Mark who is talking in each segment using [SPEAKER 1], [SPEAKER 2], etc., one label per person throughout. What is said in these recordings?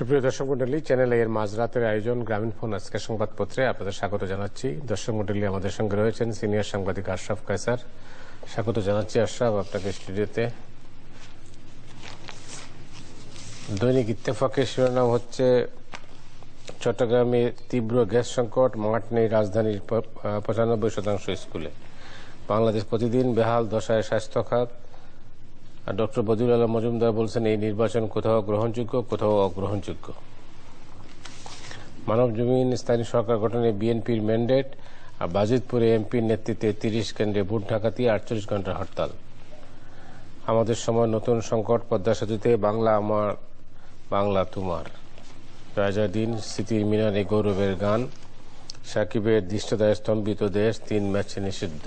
[SPEAKER 1] সুপ্রিয় দর্শক মন্ডলী, চ্যানেল এর মাঝরাতের আয়োজন গ্রামীণ ফোন আজকের সংবাদপত্রে আপনাদের স্বাগত জানাচ্ছি। দর্শক মন্ডলী, আমাদের সঙ্গে রয়েছেন সিনিয়র সাংবাদিক আশরাফ কায়সার। স্বাগত জানাচ্ছি আশরাফ আপনাকে স্টুডিওতে। দৈনিক ইত্তেফাকের শিরোনাম হচ্ছে চট্টগ্রামে তীব্র গ্যাস সংকট, মাঠ নেই রাজধানীর ৯৫% স্কুলে। বাংলাদেশ প্রতিদিন বেহাল দশায় স্বাস্থ্য খাত। ডক্টর বদিউল আলম মজুমদার বলছেন, এই নির্বাচন কোথাও গ্রহণযোগ্য, কোথাও অগ্রহণযোগ্য। মানব জমিন স্থানীয় সরকার গঠনে বিএনপির ম্যান্ডেট। আর বাজিতপুরে এমপির নেতৃত্বে ৩০ কেন্দ্রে ভোট ডাকাতি, ৪৮ ঘন্টার হরতাল। আমাদের সময় নতুন সংকট, পদ্মা সেতুতে বাংলা আমার বাংলা তোমার। রাজা দিন স্মৃতির মিনারে গৌরবের গান। সাকিবের দৃষ্টতায় স্তম্ভিত দেশ, ৩ ম্যাচে নিষিদ্ধ।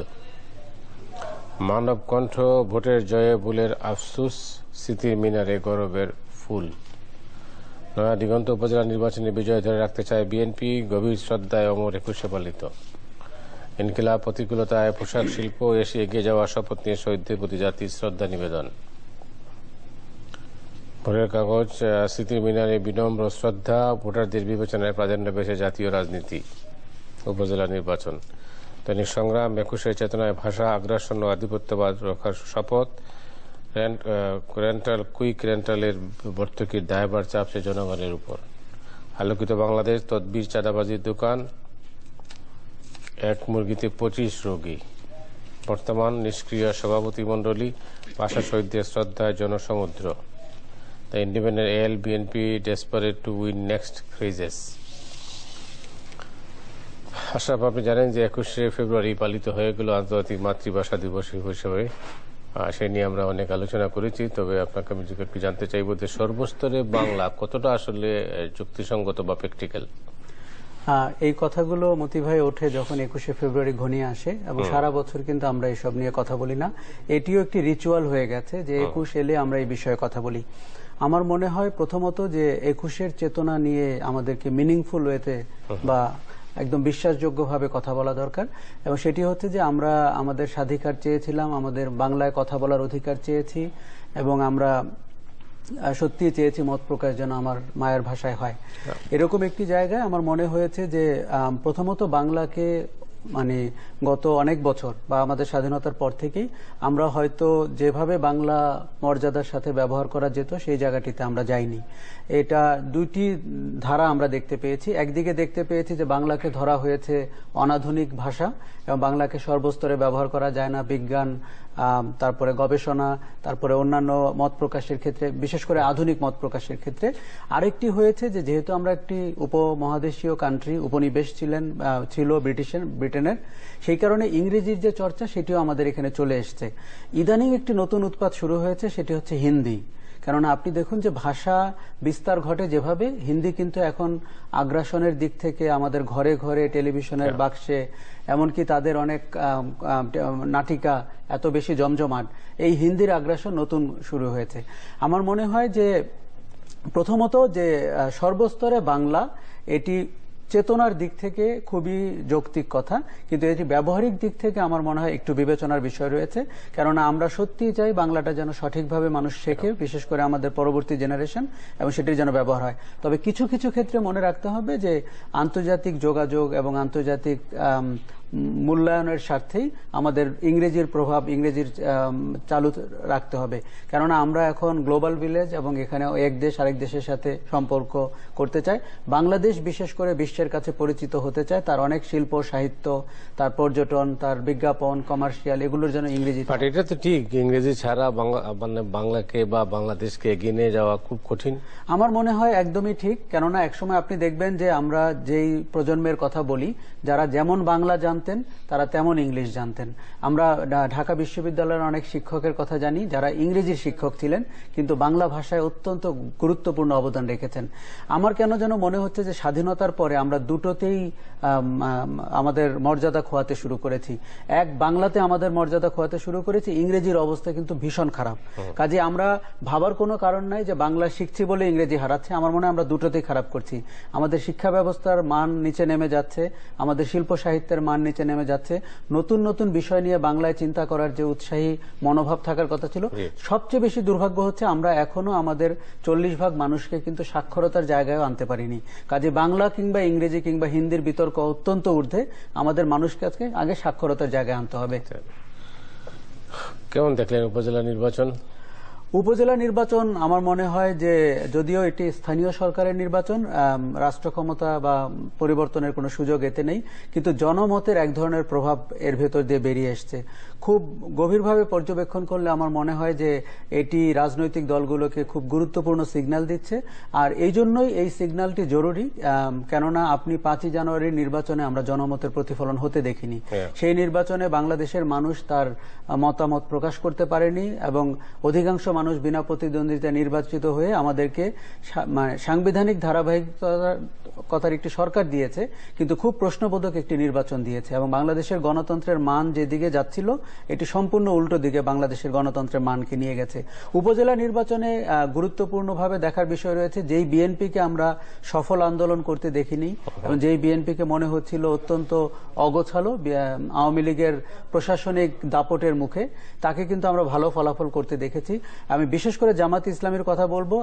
[SPEAKER 1] মানব কণ্ঠ, ভোটের জয়ে ভুলের আফসুস, স্মৃতির মিনারে গৌরবের ফুল। নয়া দিগন্ত উপজেলা নির্বাচনে বিজয় ধরে রাখতে চায় বিএনপি, গভীর শ্রদ্ধায় অমর ২১শে পালিত। ইনকিলাব প্রতিকূলতায় পোশাক শিল্প এসে এগিয়ে যাওয়া, শপথ নিয়ে শহীদদের প্রতি জাতির শ্রদ্ধা নিবেদন। ভোটের কাগজ, স্মৃতির মিনারে বিনম্র শ্রদ্ধা, ভোটারদের বিবেচনায় প্রাধান্য পেয়েছে জাতীয় রাজনীতি। উপজেলা নির্বাচন, দৈনিক সংগ্রাম, ২১শে চেতনায় ভাষা, আগ্রাসন ও আধিপত্যবাদ রক্ষার শপথ। কুইক রেন্টালের ভর্তুকির দায়ভার চাপছে জনগণের উপর। আলোকিত বাংলাদেশ, তদবির চাঁদাবাজির দোকান। এক মুরগিতে ২৫ রোগী। বর্তমান নিষ্ক্রিয় সভাপতি মণ্ডলী, ভাষা শহীদদের শ্রদ্ধায় জনসমুদ্র। দ্য ইন্ডিপেন্ডেন্ট এল, BNP desperate to win next crisis. Ashraf, আপনি জানেন যে ২১শে ফেব্রুয়ারি পালিত হয়ে গেল আন্তর্জাতিক মাতৃভাষা দিবস হিসেবে। সে নিয়ে আমরা অনেক আলোচনা করেছি। তবে আপনাকে আমি একটু জানতে চাইব যে সর্বস্তরে বাংলা কতটা আসলে যুক্তিসঙ্গত বা প্র্যাকটিক্যাল।
[SPEAKER 2] এই কথাগুলো মতি ভাই ওঠে যখন ২১শে ফেব্রুয়ারি ঘনিয়ে আসে, এবং সারা বছর কিন্তু আমরা এসব নিয়ে কথা বলি না। এটিও একটি রিচুয়াল হয়ে গেছে যে ২১ এলে আমরা এই বিষয়ে কথা বলি। আমার মনে হয় প্রথমত যে ২১-এর চেতনা নিয়ে আমাদেরকে মিনিংফুল ওয়েতে বা একদম বিশ্বাসযোগ্যভাবে কথা বলা দরকার। এবং সেটি হচ্ছে যে আমরা আমাদের স্বাধিকার চেয়েছিলাম, আমাদের বাংলায় কথা বলার অধিকার চেয়েছি, এবং আমরা সত্যি চেয়েছি মত প্রকাশ যেন আমার মায়ের ভাষায় হয়। এরকম একটি জায়গায় আমার মনে হয়েছে যে প্রথমত বাংলাকে গত অনেক বছর বা আমাদের স্বাধীনতার পর থেকেই আমরা হয়তো যেভাবে বাংলা মর্যাদার সাথে ব্যবহার করা যেত সেই জায়গাটিতে আমরা যাইনি। এটা দুইটি ধারা আমরা দেখতে পেয়েছি। একদিকে দেখতে পেয়েছি যে বাংলাকে ধরা হয়েছে অনাধুনিক ভাষা এবং বাংলাকে সর্বস্তরে ব্যবহার করা যায় না, বিজ্ঞান, তারপরে গবেষণা, তারপরে অন্যান্য মত প্রকাশের ক্ষেত্রে, বিশেষ করে আধুনিক মত প্রকাশের ক্ষেত্রে। আরেকটি হয়েছে যে যেহেতু আমরা একটি উপমহাদেশীয় কান্ট্রি, উপনিবেশ ছিল ব্রিটেনের, সেই কারণে ইংরেজির যে চর্চা সেটিও আমাদের এখানে চলে এসছে। ইদানিং একটি নতুন উৎপাত শুরু হয়েছে, সেটি হচ্ছে হিন্দি। কেননা আপনি দেখুন যে ভাষা বিস্তার ঘটে যেভাবে, হিন্দি কিন্তু এখন আগ্রাসনের দিক থেকে আমাদের ঘরে ঘরে, টেলিভিশনের বাক্সে, এমনকি তাদের অনেক নাটিকা এত বেশি জমজমাট, এই হিন্দির আগ্রাসন নতুন শুরু হয়েছে। আমার মনে হয় যে প্রথমত যে সর্বস্তরে বাংলা, এটি চেতনার দিক থেকে খুবই যৌক্তিক কথা, কিন্তু এটি ব্যবহারিক দিক থেকে আমার মনে হয় একটু বিবেচনার বিষয় রয়েছে। কেননা আমরা সত্যিই চাই বাংলাটা যেন সঠিকভাবে মানুষ শেখে, বিশেষ করে আমাদের পরবর্তী জেনারেশন, এবং সেটির যেন ব্যবহার হয়। তবে কিছু কিছু ক্ষেত্রে মনে রাখতে হবে যে আন্তর্জাতিক যোগাযোগ এবং আন্তর্জাতিক মূল্যায়নের স্বার্থেই আমাদের ইংরেজির প্রভাব, ইংরেজির চালু রাখতে হবে। কেননা আমরা এখন গ্লোবাল ভিলেজ, এবং এখানে এক দেশ আরেক দেশের সাথে সম্পর্ক করতে চাই। বাংলাদেশ বিশেষ করে বিশ্বের কাছে পরিচিত হতে চায়, তার অনেক শিল্প, সাহিত্য, তার পর্যটন, তার বিজ্ঞাপন, কমার্শিয়াল, এগুলোর জন্য ইংরেজি।
[SPEAKER 1] এটা তো ঠিক, ইংরেজি ছাড়া বাংলাকে বা বাংলাদেশকে এগিয়ে নিয়ে যাওয়া খুব কঠিন।
[SPEAKER 2] আমার মনে হয় একদমই ঠিক। কেননা একসময় আপনি দেখবেন যে আমরা যেই প্রজন্মের কথা বলি, যারা যেমন বাংলা জানতেন তারা তেমন ইংলিশ জানতেন। আমরা ঢাকা বিশ্ববিদ্যালয়ের অনেক শিক্ষকের কথা জানি যারা ইংরেজির শিক্ষক ছিলেন, কিন্তু বাংলা ভাষায় অত্যন্ত গুরুত্বপূর্ণ অবদান রেখেছেন। আমার কেন যেন মনে হচ্ছে যে স্বাধীনতার পরে আমরা দুটোতেই আমাদের মর্যাদা খোয়াতে শুরু করেছি। এক, বাংলাতে আমাদের মর্যাদা খোয়াতে শুরু করেছি, ইংরেজির অবস্থা কিন্তু ভীষণ খারাপ। কাজে আমরা ভাবার কোনো কারণ নাই যে বাংলা শিখছি বলে ইংরেজি হারাচ্ছে। আমার মনে হয় আমরা দুটোতেই খারাপ করছি। আমাদের শিক্ষা ব্যবস্থার মান নিচে নেমে যাচ্ছে, আমাদের শিল্প সাহিত্যের মান নিচে নেমে যাচ্ছে। নতুন নতুন বিষয় নিয়ে বাংলায় চিন্তা করার যে উৎসাহী মনোভাব থাকার কথা ছিল, সবচেয়ে বেশি দুর্ভাগ্য হচ্ছে আমরা এখনো আমাদের 40% মানুষকে কিন্তু সাক্ষরতার জায়গায় আনতে পারিনি। কাজে বাংলা কিংবা ইংরেজি কিংবা হিন্দির বিতর্ক অত্যন্ত ঊর্ধ্বে, আমাদের মানুষকে আগে সাক্ষরতার জায়গায় আনতে হবে।
[SPEAKER 1] কেমন দেখলেন উপজেলা নির্বাচন?
[SPEAKER 2] উপজেলা নির্বাচন আমার মনে হয় যে যদিও এটি স্থানীয় সরকারের নির্বাচন, রাষ্ট্র ক্ষমতা বা পরিবর্তনের কোনো সুযোগ এতে নেই, কিন্তু জনমতের এক ধরনের প্রভাব এর ভেতর দিয়ে বেরিয়ে এসছে। খুব গভীরভাবে পর্যবেক্ষণ করলে আমার মনে হয় যে এটি রাজনৈতিক দলগুলোকে খুব গুরুত্বপূর্ণ সিগন্যাল দিচ্ছে। আর এই জন্যই এই সিগন্যালটি জরুরি, কেননা আপনি 5ই জানুয়ারির নির্বাচনে আমরা জনমতের প্রতিফলন হতে দেখিনি। সেই নির্বাচনে বাংলাদেশের মানুষ তার মতামত প্রকাশ করতে পারেনি এবং অধিকাংশ মানুষ বিনা প্রতিদ্বন্দ্বিতায় নির্বাচিত হয়ে আমাদেরকে সাংবিধানিক ধারাবাহিকতার একটি সরকার দিয়েছে, কিন্তু খুব প্রশ্নবোধক একটি নির্বাচন দিয়েছে। এবং বাংলাদেশের গণতন্ত্রের মান যেদিকে যাচ্ছিল, এটি সম্পূর্ণ উল্টো দিকে বাংলাদেশের গণতন্ত্রের মানকে নিয়ে গেছে। উপজেলা নির্বাচনে গুরুত্বপূর্ণভাবে দেখার বিষয় রয়েছে, যেই বিএনপিকে আমরা সফল আন্দোলন করতে দেখিনি এবং যেই বিএনপিকে মনে হচ্ছিল অত্যন্ত অগোছালো আওয়ামী লীগের প্রশাসনিক দাপটের মুখে, তাকে কিন্তু আমরা ভালো ফলাফল করতে দেখেছি। আমি বিশেষ করে জামাতে ইসলামীর কথা বলবো।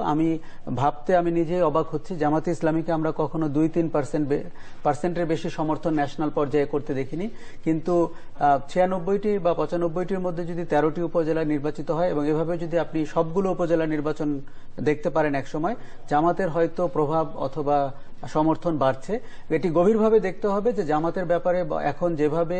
[SPEAKER 2] আমি নিজেই অবাক হচ্ছি, জামাতে ইসলামীকে আমরা কখনো 2-3% বেশি সমর্থন ন্যাশনাল পর্যায়ে করতে দেখিনি, কিন্তু 96টি বা 95টির মধ্যে যদি 13টি উপজেলা নির্বাচিত হয় এবং এভাবে যদি আপনি সবগুলো উপজেলা নির্বাচন দেখতে পারেন একসময়, জামাতের হয়তো প্রভাব অথবা সমর্থন বাড়ছে। এটি গভীরভাবে দেখতে হবে যে জামাতের ব্যাপারে এখন যেভাবে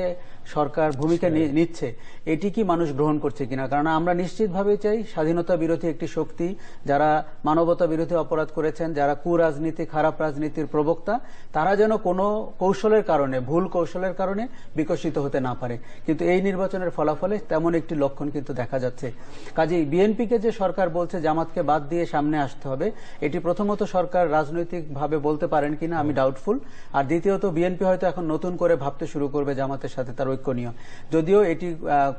[SPEAKER 2] সরকার ভূমিকা নিচ্ছে, এটি কি মানুষ গ্রহণ করছে কিনা। কারণ আমরা নিশ্চিতভাবে চাই স্বাধীনতা বিরোধী একটি শক্তি, যারা মানবতা বিরোধী অপরাধ করেছেন, যারা কুরাজনীতি, খারাপ রাজনীতির প্রবক্তা, তারা যেন কোনো কৌশলের কারণে, ভুল কৌশলের কারণে বিকশিত হতে না পারে। কিন্তু এই নির্বাচনের ফলাফলে তেমন একটি লক্ষণ কিন্তু দেখা যাচ্ছে। কাজেই বিএনপিকে যে সরকার বলছে জামাতকে বাদ দিয়ে সামনে আসতে হবে, এটি প্রথমত সরকার রাজনৈতিকভাবে বলতে পারেন কিনা আমি ডাউটফুল। আর দ্বিতীয়ত বিএনপি হয়তো এখন নতুন করে ভাবতে শুরু করবে জামাতের সাথে তার ঐক্য নিয়ে। যদিও এটি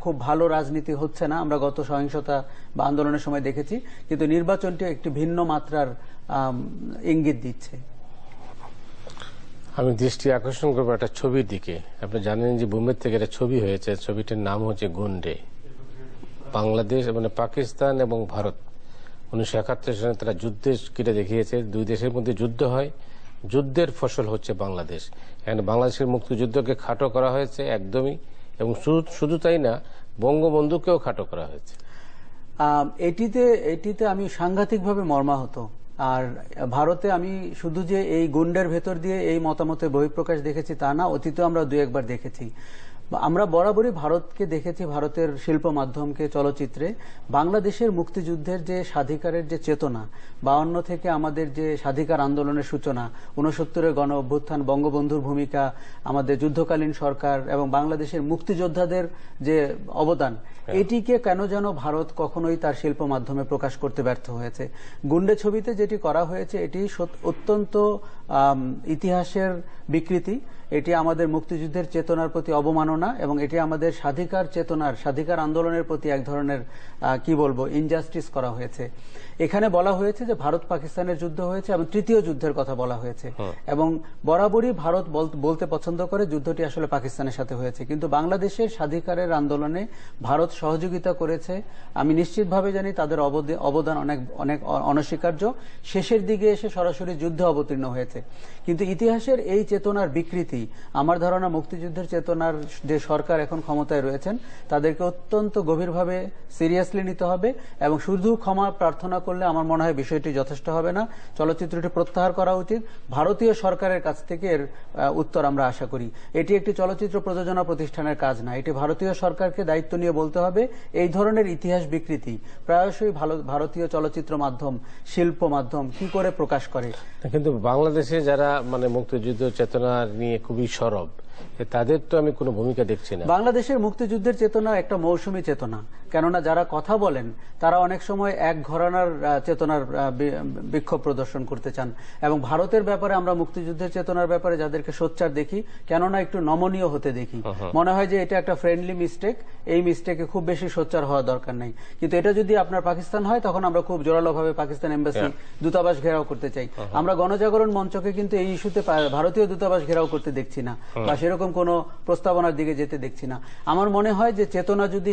[SPEAKER 2] খুব ভালো রাজনীতি হচ্ছে না, আমরা গত সহিংসতা বা আন্দোলনের সময় দেখেছি, কিন্তু নির্বাচনটি একটি ভিন্ন মাত্রার ইঙ্গিত দিচ্ছে।
[SPEAKER 1] আমি দৃষ্টি আকর্ষণ করবো একটা ছবির দিকে। আপনি জানেন যে বোম্বের থেকে একটা ছবি হয়েছে, ছবিটির নাম হচ্ছে গুন্ডে। বাংলাদেশ মানে পাকিস্তান এবং ভারত 1971 সালে তারা যুদ্ধে কিনে দেখিয়েছে, দুই দেশের মধ্যে যুদ্ধ হয়, যুদ্ধের ফসল হচ্ছে বাংলাদেশ। এখানে বাংলাদেশের মুক্তিযুদ্ধকে খাটো করা হয়েছে একদমই, এবং শুধু তাই না, বঙ্গবন্ধুকেও খাটো করা হয়েছে।
[SPEAKER 2] এটিতে আমি সাংঘাতিকভাবে মর্মাহত। আর ভারতে আমি শুধু যে এই গুন্ডের ভেতর দিয়ে এই মতামতের বহিঃপ্রকাশ দেখেছি তা না, অতীতে আমরা 2-1 বার দেখেছি। আমরা বরাবরই ভারতকে দেখেছি, ভারতের শিল্প মাধ্যমকে, চলচ্চিত্রে বাংলাদেশের মুক্তিযুদ্ধের যে স্বাধিকারের যে চেতনা, 52 থেকে আমাদের যে স্বাধিকার আন্দোলনের সূচনা, 69-এর গণ অভ্যুত্থান, বঙ্গবন্ধুর ভূমিকা, আমাদের যুদ্ধকালীন সরকার এবং বাংলাদেশের মুক্তিযোদ্ধাদের যে অবদান, এটিকে কেন যেন ভারত কখনোই তার শিল্প মাধ্যমে প্রকাশ করতে ব্যর্থ হয়েছে। গুন্ডে ছবিতে যেটি করা হয়েছে, এটি অত্যন্ত ইতিহাসের বিকৃতি, এটি আমাদের মুক্তিযুদ্ধের চেতনার প্রতি অবমাননা এবং এটি আমাদের স্বাধিকার চেতনার, স্বাধিকার আন্দোলনের প্রতি এক ধরনের কি বলবো ইনজাস্টিস করা হয়েছে। এখানে বলা হয়েছে যে ভারত পাকিস্তানের যুদ্ধ হয়েছে এবং তৃতীয় যুদ্ধের কথা বলা হয়েছে, এবং বরাবরই ভারত বলতে পছন্দ করে যুদ্ধটি আসলে পাকিস্তানের সাথে হয়েছে, কিন্তু বাংলাদেশের স্বাধিকারের আন্দোলনে ভারত সহযোগিতা করেছে। আমি নিশ্চিতভাবে জানি তাদের অবদান অনেক অনেক অনস্বীকার্য। শেষের দিকে এসে সরাসরি যুদ্ধে অবতীর্ণ হয়েছে, কিন্তু ইতিহাসের এই চেতনার বিকৃতি, আমার ধারণা মুক্তিযুদ্ধের চেতনার যে সরকার এখন ক্ষমতায় রয়েছেন তাদেরকে অত্যন্ত গভীরভাবে সিরিয়াসলি নিতে হবে, এবং শুধু ক্ষমা প্রার্থনা করলে আমার মনে হয় বিষয়টি যথেষ্ট হবে না। চলচ্চিত্রটি প্রত্যাহার করা উচিত। ভারতীয় সরকারের কাছ থেকে এর উত্তর আমরা আশা করি। এটি একটি চলচ্চিত্র প্রযোজনা প্রতিষ্ঠানের কাজ না, এটি ভারতীয় সরকারকে দায়িত্ব নিয়ে বলতে হবে এই ধরনের ইতিহাস বিকৃতি প্রায়শই ভারতীয় চলচ্চিত্র মাধ্যম, শিল্প মাধ্যম কি করে প্রকাশ করে।
[SPEAKER 1] কিন্তু বাংলাদেশে যারা মানে মুক্তিযুদ্ধ চেতনা নিয়ে খুবই সরব, তাদের তো আমি কোনো ভূমিকা দেখছি না।
[SPEAKER 2] বাংলাদেশের মুক্তিযুদ্ধের চেতনা একটা মৌসুমী চেতনা, কেননা যারা কথা বলেন তারা অনেক সময় এক ঘরানার চেতনার বিক্ষোভ প্রদর্শন করতে চান, এবং ভারতের ব্যাপারে আমরা মুক্তিযুদ্ধের চেতনার ব্যাপারে যাদেরকে সোচ্চার দেখি, কেননা একটু নমনীয় হতে দেখি, মনে হয় যে এটা একটা ফ্রেন্ডলি মিস্টেক, এই মিস্টেকে খুব বেশি সোচ্চার হওয়া দরকার নেই। কিন্তু এটা যদি আপনার পাকিস্তান হয় তখন আমরা খুব জোরালোভাবে পাকিস্তান এম্বাসি, দূতাবাস ঘেরাও করতে চাই। আমরা গণজাগরণ মঞ্চকে কিন্তু এই ইস্যুতে ভারতীয় দূতাবাস ঘেরাও করতে দেখছি না, বা সেরকম কোনো প্রস্তাবনার দিকে যেতে দেখছি না। আমার মনে হয় যে চেতনা যদি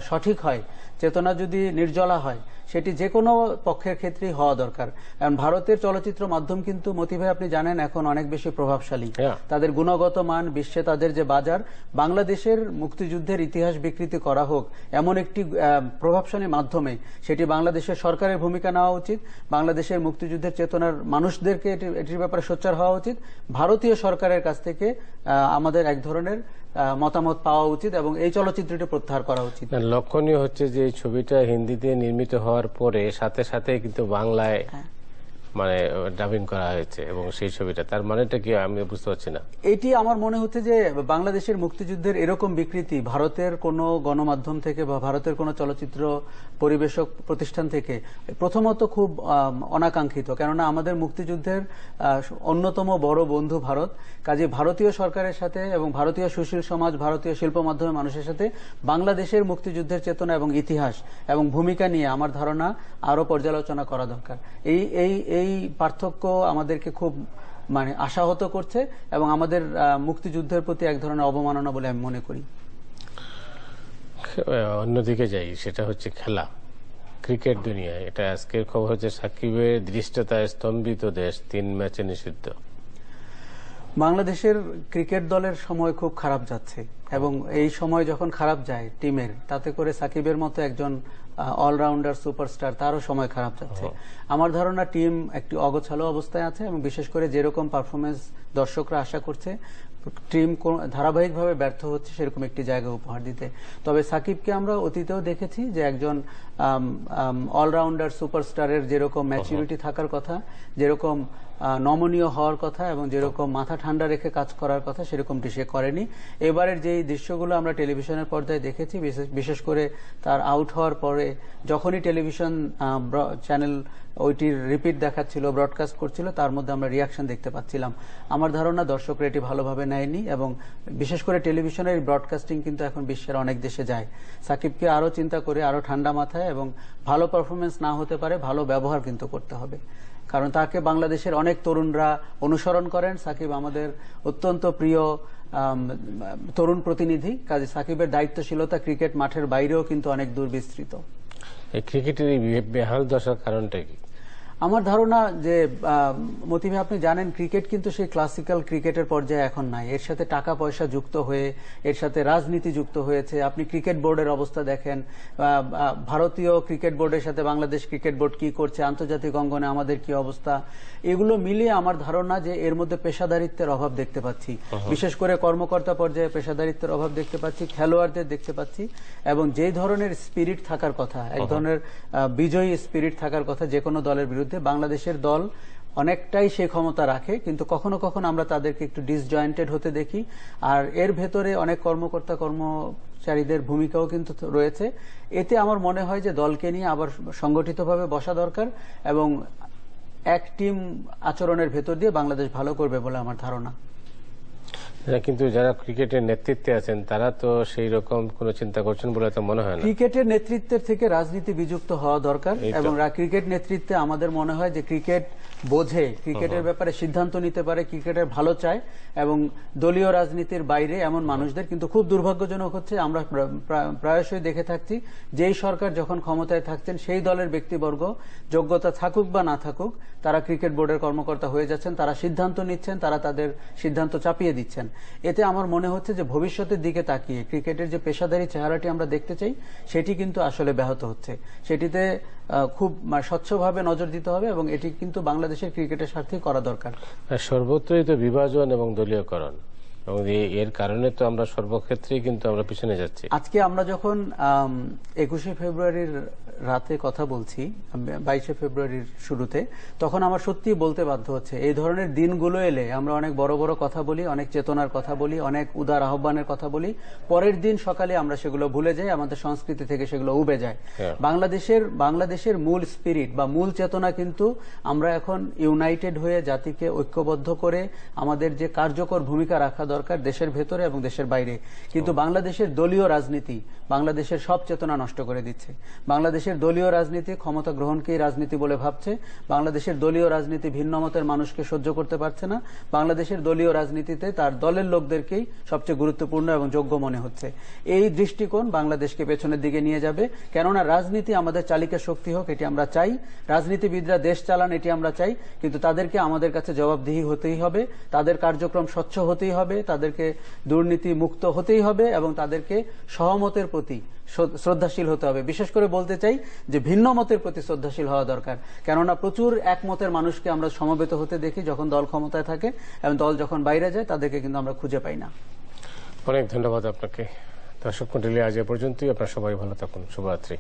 [SPEAKER 2] সঠিক হয়, চেতনা যদি নির্জলা হয়, সেটি যে কোনো পক্ষের ক্ষেত্রেই হওয়া দরকার। কারণ ভারতের চলচ্চিত্র মাধ্যম কিন্তু মতি ভাই আপনি জানেন এখন অনেক বেশি প্রভাবশালী, তাদের গুণগত মান, বিশ্বে তাদের যে বাজার, বাংলাদেশের মুক্তিযুদ্ধের ইতিহাস বিকৃতি করা হোক এমন একটি প্রভাবশালী মাধ্যমে সেটি বাংলাদেশের সরকারের ভূমিকা নেওয়া উচিত, বাংলাদেশের মুক্তিযুদ্ধের চেতনার মানুষদেরকে এটির ব্যাপারে সোচ্চার হওয়া উচিত, ভারতীয় সরকারের কাছ থেকে আমাদের এক ধরনের মতামত পাওয়া উচিত এবং এই চলচ্চিত্রটি প্রত্যাহার করা উচিত।
[SPEAKER 1] লক্ষণীয় হচ্ছে যে এই ছবিটা হিন্দিতে নির্মিত হওয়ার পরে সাথে সাথে কিন্তু বাংলায় মানে ডাবিং করা হয়েছে, এবং সেই ছবিটা তার মানেটা কি আমি বুঝতে পারছি না।
[SPEAKER 2] এটি আমার মনে হচ্ছে যে বাংলাদেশের মুক্তিযুদ্ধের এরকম বিকৃতি ভারতের কোনো গণমাধ্যম থেকে বা ভারতের কোনো চলচ্চিত্র পরিবেশক প্রতিষ্ঠান থেকে প্রথমত খুব অনাকাঙ্ক্ষিত, কেননা আমাদের মুক্তিযুদ্ধের অন্যতম বড় বন্ধু ভারত, কাজে ভারতীয় সরকারের সাথে এবং ভারতীয় সুশীল সমাজ, ভারতীয় শিল্প মাধ্যমের মানুষের সাথে বাংলাদেশের মুক্তিযুদ্ধের চেতনা এবং ইতিহাস এবং ভূমিকা নিয়ে আমার ধারণা আরো পর্যালোচনা করা দরকার। এই পার্থক্য আমাদেরকে খুব মানে আশাহত করছে এবং আমাদের মুক্তিযুদ্ধের প্রতি এক ধরনের অবমাননা বলে আমি মনে করি।
[SPEAKER 1] অন্যদিকে যাই, সেটা হচ্ছে খেলা, ক্রিকেট দুনিয়ায়। এটা আজকের খবর হচ্ছে সাকিবের দৃষ্টতায় স্তম্ভিত দেশ, 3 ম্যাচে নিষিদ্ধ।
[SPEAKER 2] বাংলাদেশের ক্রিকেট দলের সময় খুব খারাপ যাচ্ছে, এবং এই সময় যখন খারাপ যায় টিমের, তাতে করে সাকিবের মতো একজন অলরাউন্ডার সুপারস্টার তারও সময় খারাপ যাচ্ছে। আমার ধারণা টিম একটি অগোছালো অবস্থায় আছে, এবং বিশেষ করে যেরকম পারফরমেন্স দর্শকরা আশা করছে, টিম ধারাবাহিকভাবে ব্যর্থ হচ্ছে সেরকম একটি জায়গা উপহার দিতে। তবে সাকিবকে আমরা অতীতেও দেখেছি যে একজন অলরাউন্ডার সুপারস্টারের যেরকম ম্যাচুরিটি থাকার কথা, যেরকম নমনীয় হওয়ার কথা এবং যেরকম মাথা ঠান্ডা রেখে কাজ করার কথা, সেরকমটি সে করেনি। এবারের যেই দৃশ্যগুলো আমরা টেলিভিশনের পর্দায় দেখেছি, বিশেষ করে তার আউট হওয়ার পরে যখনই টেলিভিশন চ্যানেল ওইটির রিপিট দেখাচ্ছিল, ব্রডকাস্ট করছিল, তার মধ্যে আমরা রিয়াকশন দেখতে পাচ্ছিলাম। আমার ধারণা দর্শকরা এটি ভালোভাবে নেয়নি, এবং বিশেষ করে টেলিভিশনের ব্রডকাস্টিং কিন্তু এখন বিশ্বের অনেক দেশে যায়। সাকিবকে আরো চিন্তা করে, আরো ঠান্ডা মাথায়, এবং ভালো পারফরমেন্স না হতে পারে, ভালো ব্যবহার কিন্তু করতে হবে, কারণ তাকে বাংলাদেশের অনেক তরুণরা অনুসরণ করেন। সাকিব আমাদের অত্যন্ত প্রিয় তরুণ প্রতিনিধি, কাজে সাকিবের দায়িত্বশীলতা ক্রিকেট মাঠের বাইরেও কিন্তু অনেক দূর বিস্তৃত।
[SPEAKER 1] এই ক্রিকেটের এই বেহাল দশার কারণটা কি?
[SPEAKER 2] আমার ধারণা যে মতি ভাই আপনি জানেন ক্রিকেট কিন্তু সেই ক্লাসিক্যাল ক্রিকেটের পর্যায়ে এখন নাই, এর সাথে টাকা পয়সা যুক্ত হয়ে, এর সাথে রাজনীতি যুক্ত হয়েছে। আপনি ক্রিকেট বোর্ডের অবস্থা দেখেন, ভারতীয় ক্রিকেট বোর্ডের সাথে বাংলাদেশ ক্রিকেট বোর্ড কি করছে, আন্তর্জাতিক অঙ্গনে আমাদের কি অবস্থা, এগুলো মিলিয়ে আমার ধারণা যে এর মধ্যে পেশাদারিত্বের অভাব দেখতে পাচ্ছি। বিশেষ করে কর্মকর্তা পর্যায়ে পেশাদারিত্বের অভাব দেখতে পাচ্ছি, খেলোয়াড়দের দেখতে পাচ্ছি, এবং যেই ধরনের স্পিরিট থাকার কথা, এক ধরনের বিজয়ী স্পিরিট থাকার কথা যে কোনো দলের বিরুদ্ধে, বাংলাদেশের দল অনেকটাই সেই ক্ষমতা রাখে, কিন্তু কখনো কখনো আমরা তাদেরকে একটু ডিসজয়েন্টেড হতে দেখি। আর এর ভেতরে অনেক কর্মকর্তা কর্মচারীদের ভূমিকাও কিন্তু রয়েছে। এতে আমার মনে হয় যে দলকে নিয়ে আবার সংগঠিতভাবে বসা দরকার, এবং এক টিম আচরণের ভেতর দিয়ে বাংলাদেশ ভালো করবে বলে আমার ধারণা।
[SPEAKER 1] কিন্তু যারা ক্রিকেটের নেতৃত্বে আছেন তারা তো সেই রকম কোনো চিন্তা করছেন বলে তো মনে হয় না।
[SPEAKER 2] ক্রিকেটের নেতৃত্বের থেকে রাজনীতি বিযুক্ত হওয়া দরকার, এবং ক্রিকেট নেতৃত্বে আমাদের মনে হয় যে ক্রিকেট বোঝে, ক্রিকেটের ব্যাপারে সিদ্ধান্ত নিতে পারে, ক্রিকেটের ভালো চায়, এবং দলীয় রাজনীতির বাইরে এমন মানুষদের, কিন্তু খুব দুর্ভাগ্যজনক হচ্ছে আমরা প্রায়শই দেখে থাকছি যেই সরকার যখন ক্ষমতায় থাকছেন সেই দলের ব্যক্তিবর্গ যোগ্যতা থাকুক বা না থাকুক, তারা ক্রিকেট বোর্ডের কর্মকর্তা হয়ে যাচ্ছেন, তারা সিদ্ধান্ত নিচ্ছেন, তারা তাদের সিদ্ধান্ত চাপিয়ে দিচ্ছেন। এতে আমার মনে হচ্ছে যে ভবিষ্যতের দিকে তাকিয়ে ক্রিকেটের যে পেশাদারি চেহারাটি আমরা দেখতে চাই সেটি কিন্তু আসলে ব্যাহত হচ্ছে। সেটিতে খুব স্বচ্ছভাবে নজর দিতে হবে, এবং এটি কিন্তু বাংলাদেশের ক্রিকেটের স্বার্থে করা দরকার।
[SPEAKER 1] সর্বত্রই তো বিভাজন এবং দলীয়করণ, এবং এর কারণে তো আমরা সর্বক্ষেত্রেই কিন্তু আমরা পিছনে যাচ্ছি।
[SPEAKER 2] আজকে আমরা যখন 21শে ফেব্রুয়ারির রাতে কথা বলছি, 22শে ফেব্রুয়ারির শুরুতে, তখন আমার সত্যি বলতে বাধ্য হচ্ছে এই ধরনের দিনগুলো এলে আমরা অনেক বড় বড় কথা বলি, অনেক চেতনার কথা বলি, অনেক উদার আহ্বানের কথা বলি, পরের দিন সকালে আমরা সেগুলো ভুলে যাই, আমাদের সংস্কৃতি থেকে সেগুলো উবে যায়। বাংলাদেশের মূল স্পিরিট বা মূল চেতনা কিন্তু আমরা এখন ইউনাইটেড হয়ে জাতিকে ঐক্যবদ্ধ করে আমাদের যে কার্যকর ভূমিকা রাখা দরকার দেশের ভেতরে এবং দেশের বাইরে, কিন্তু বাংলাদেশের দলীয় রাজনীতি বাংলাদেশের সব চেতনা নষ্ট করে দিচ্ছে। বাংলাদেশের দলীয় রাজনীতি ক্ষমতা গ্রহণকেই রাজনীতি বলে ভাবছে, বাংলাদেশের দলীয় রাজনীতি ভিন্ন মতের মানুষকে সহ্য করতে পারছে না, বাংলাদেশের দলীয় রাজনীতিতে তার দলের লোকদেরকেই সবচেয়ে গুরুত্বপূর্ণ এবং যোগ্য মনে হচ্ছে। এই দৃষ্টিকোণ বাংলাদেশকে পেছনের দিকে নিয়ে যাবে। কেননা রাজনীতি আমাদের চালিকা শক্তি হোক, এটি আমরা চাই, রাজনীতিবিদরা দেশ চালান, এটি আমরা চাই, কিন্তু তাদেরকে আমাদের কাছে জবাবদিহি হতেই হবে, তাদের কার্যক্রম স্বচ্ছ হতেই হবে, তাদেরকে দুর্নীতি মুক্ত হতেই হবে এবং তাদেরকে সহমতের প্রতি শ্রদ্ধাশীল হতে হবে। বিশেষ করে বলতে চাই যে ভিন্ন মতের প্রতি শ্রদ্ধাশীল হওয়া দরকার। কেননা প্রচুর একমতের মানুষকে আমরা সমবেত হতে দেখি যখন দল ক্ষমতায় থাকে, এবং দল যখন বাইরে যায় তাদেরকে কিন্তু আমরা খুঁজে পাই না।
[SPEAKER 1] অনেক ধন্যবাদ আপনাকে। দর্শক মণ্ডলী, আজ এ পর্যন্তই। আপনারা সবাই ভালো থাকুন। শুভরাত্রি।